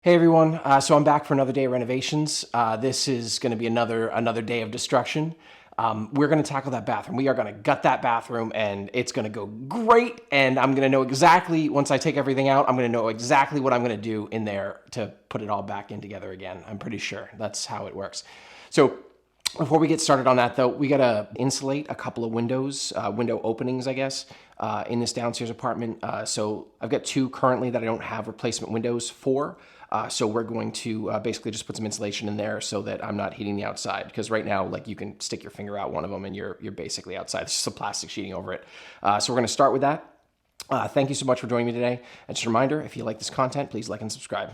Hey everyone, so I'm back for another day of renovations. This is going to be another day of destruction. We're going to tackle that bathroom. We are going to gut that bathroom and it's going to go great. And I'm going to know exactly, once I take everything out, I'm going to know exactly what I'm going to do in there to put it all back in together again. I'm pretty sure that's how it works. So before we get started on that though, we gotta insulate a couple of windows, window openings, I guess, in this downstairs apartment. So I've got two currently that I don't have replacement windows for. So we're going to basically just put some insulation in there so that I'm not heating the outside. Because right now, like, you can stick your finger out one of them and you're basically outside. It's just a plastic sheeting over it. So we're gonna start with that. Thank you so much for joining me today. And just a reminder, if you like this content, please like and subscribe.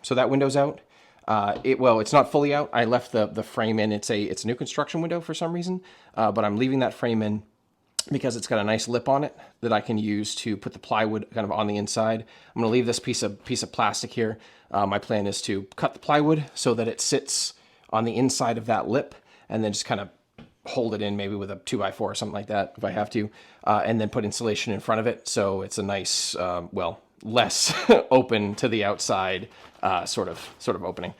So that window's out. Well, it's not fully out. I left the frame in. It's a new construction window for some reason, but I'm leaving that frame in because it's got a nice lip on it that I can use to put the plywood kind of on the inside. I'm going to leave this piece of plastic here. My plan is to cut the plywood so that it sits on the inside of that lip, and then just kind of hold it in maybe with a 2x4 or something like that if I have to, and then put insulation in front of it so it's a nice, well, less open to the outside sort of opening.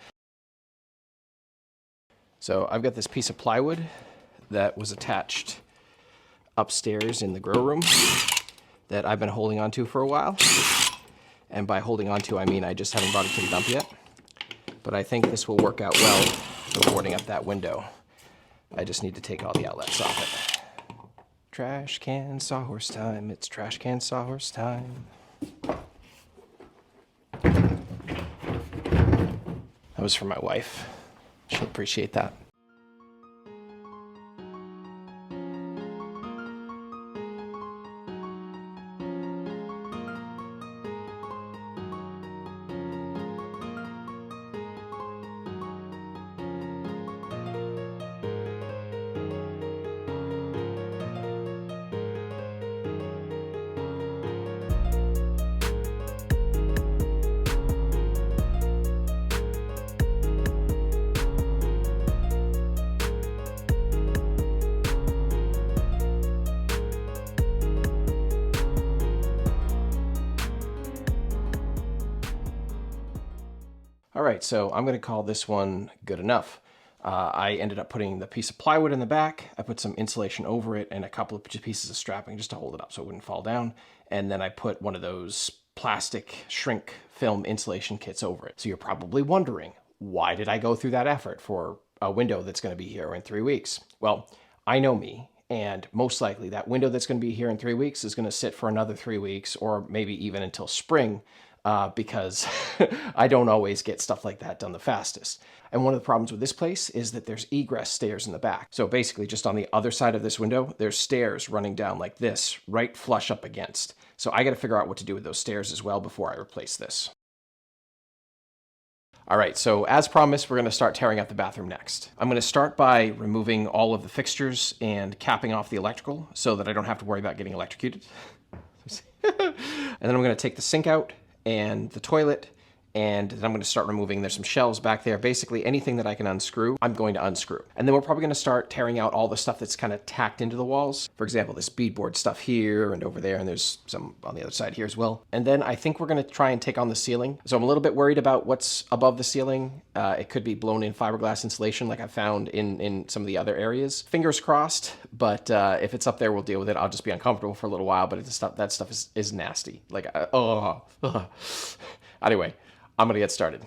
So I've got this piece of plywood that was attached upstairs in the grow room that I've been holding onto for a while. And by holding onto, I mean I just haven't brought it to the dump yet. But I think this will work out well for boarding up that window. I just need to take all the outlets off it. Trash can sawhorse time. It's trash can sawhorse time. That was for my wife. She'll appreciate that. All right, so I'm going to call this one good enough. I ended up putting the piece of plywood in the back. I put some insulation over it and a couple of pieces of strapping just to hold it up so it wouldn't fall down. And then I put one of those plastic shrink film insulation kits over it. So you're probably wondering, why did I go through that effort for a window that's going to be here in 3 weeks? Well, I know me, and most likely that window that's going to be here in 3 weeks is going to sit for another 3 weeks or maybe even until spring. Because I don't always get stuff like that done the fastest. And one of the problems with this place is that there's egress stairs in the back. So basically just on the other side of this window, there's stairs running down like this, right flush up against. So I got to figure out what to do with those stairs as well before I replace this. All right, so as promised, we're going to start tearing out the bathroom next. I'm going to start by removing all of the fixtures and capping off the electrical so that I don't have to worry about getting electrocuted. And then I'm going to take the sink out and the toilet, and then I'm going to start removing, there's some shelves back there. Basically anything that I can unscrew, I'm going to unscrew. And then we're probably going to start tearing out all the stuff that's kind of tacked into the walls. For example, this beadboard stuff here and over there, and there's some on the other side here as well. And then I think we're going to try and take on the ceiling. So I'm a little bit worried about what's above the ceiling. It could be blown in fiberglass insulation like I found in some of the other areas. Fingers crossed, but if it's up there, we'll deal with it. I'll just be uncomfortable for a little while, but that stuff is nasty. Like, Anyway, I'm gonna get started.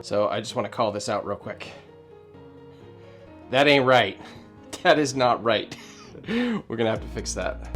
So I just want to call this out real quick. That ain't right. That is not right. We're gonna have to fix that.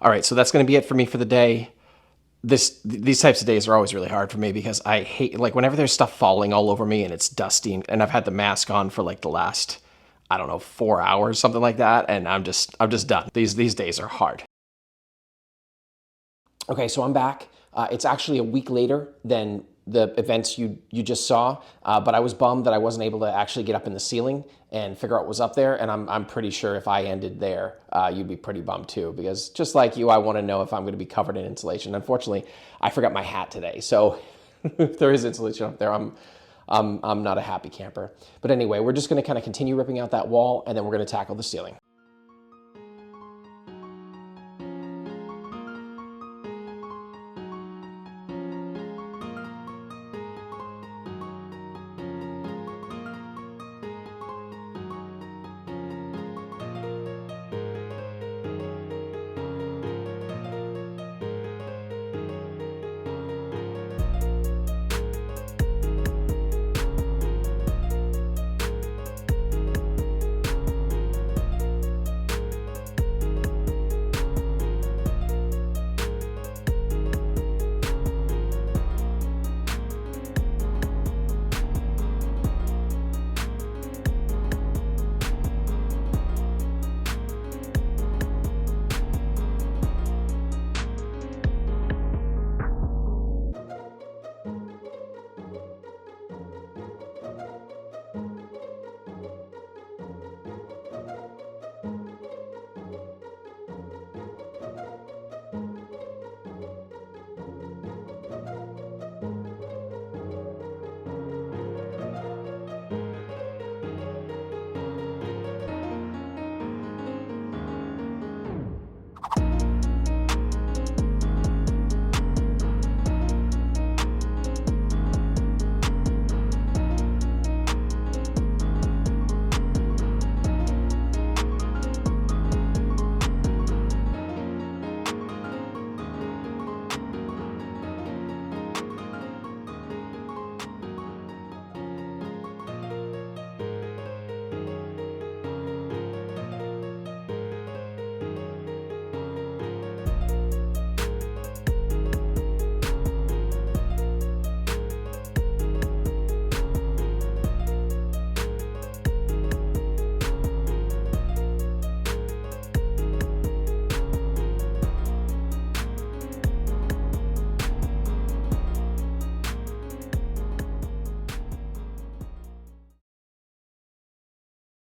All right, so that's going to be it for me for the day. These types of days are always really hard for me because I hate, like, whenever there's stuff falling all over me and it's dusty, and I've had the mask on for like the last, I don't know, 4 hours, something like that, and I'm just done. These days are hard. Okay, so I'm back. It's actually a week later than the events you just saw, but I was bummed that I wasn't able to actually get up in the ceiling and figure out what was up there, and I'm pretty sure if I ended there, you'd be pretty bummed too, because just like you, I want to know if I'm going to be covered in insulation. Unfortunately, I forgot my hat today, so if there is insulation up there, I'm not a happy camper. But anyway, we're just going to kind of continue ripping out that wall, and then we're going to tackle the ceiling.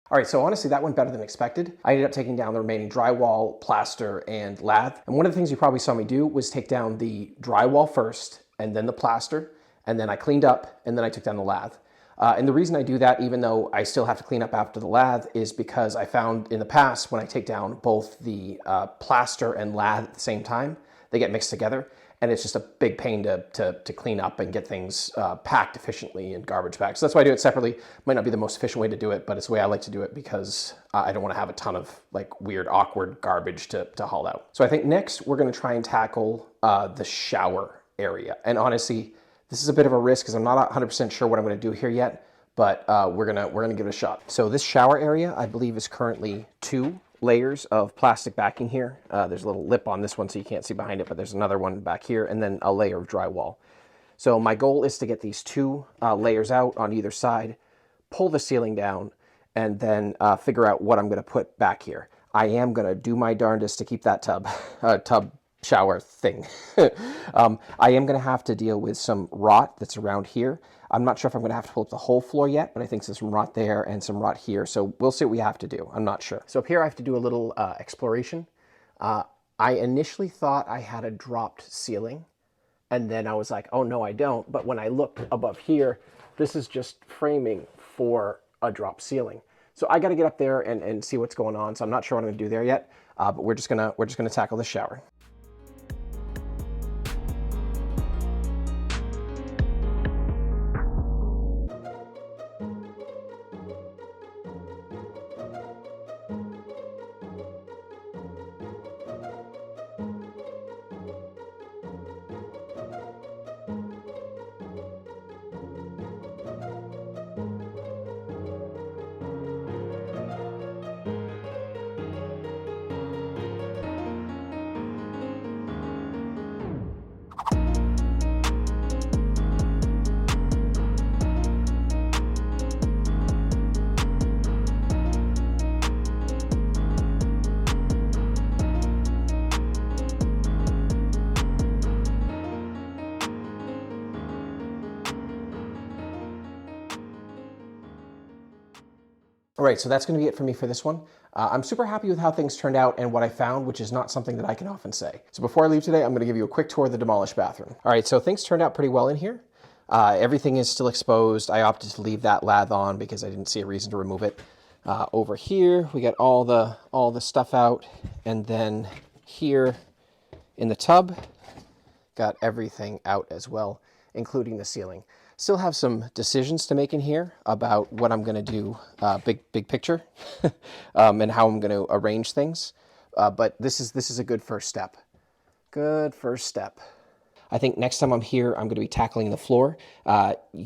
All right, so honestly, that went better than expected. I ended up taking down the remaining drywall, plaster, and lathe. And one of the things you probably saw me do was take down the drywall first, and then the plaster, and then I cleaned up, and then I took down the lathe. And the reason I do that, even though I still have to clean up after the lathe, is because I found in the past when I take down both the plaster and lathe at the same time, they get mixed together. And it's just a big pain to clean up and get things packed efficiently in garbage bags. So that's why I do it separately. Might not be the most efficient way to do it, but it's the way I like to do it because I don't want to have a ton of like weird, awkward garbage to haul out. So I think next we're going to try and tackle the shower area. And honestly, this is a bit of a risk because I'm not 100% sure what I'm going to do here yet, but we're gonna give it a shot. So this shower area, I believe, is currently 2 layers of plastic backing here. There's a little lip on this one so you can't see behind it, but there's another one back here, and then a layer of drywall. So my goal is to get these 2 layers out on either side, pull the ceiling down, and then figure out what I'm going to put back here. I am going to do my darndest to keep that tub shower thing. I am going to have to deal with some rot that's around here. I'm not sure if I'm going to have to pull up the whole floor yet, but I think there's some rot there and some rot here. So we'll see what we have to do. I'm not sure. So up here I have to do a little exploration. I initially thought I had a dropped ceiling, and then I was like, oh no, I don't. But when I looked above here, this is just framing for a drop ceiling. So I got to get up there and see what's going on. So I'm not sure what I'm going to do there yet, but we're just gonna tackle the shower. All right, so that's going to be it for me for this one. I'm super happy with how things turned out and what I found, which is not something that I can often say. So before I leave today, I'm going to give you a quick tour of the demolished bathroom. All right, so things turned out pretty well in here. Everything is still exposed. I opted to leave that lathe on because I didn't see a reason to remove it. Over here, we got all the stuff out, and then here in the tub, got everything out as well, including the ceiling. Still have some decisions to make in here about what I'm going to do, big picture, and how I'm going to arrange things. But this is a good first step. Good first step. I think next time I'm here, I'm going to be tackling the floor.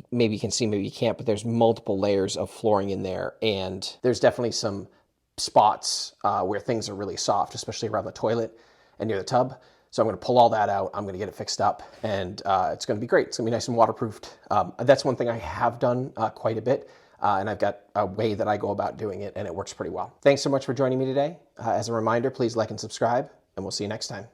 Maybe you can see, maybe you can't, but there's multiple layers of flooring in there, and there's definitely some spots where things are really soft, especially around the toilet and near the tub. So I'm going to pull all that out. I'm going to get it fixed up, and it's going to be great. It's going to be nice and waterproofed. That's one thing I have done quite a bit, and I've got a way that I go about doing it, and it works pretty well. Thanks so much for joining me today. As a reminder, please like and subscribe, and we'll see you next time.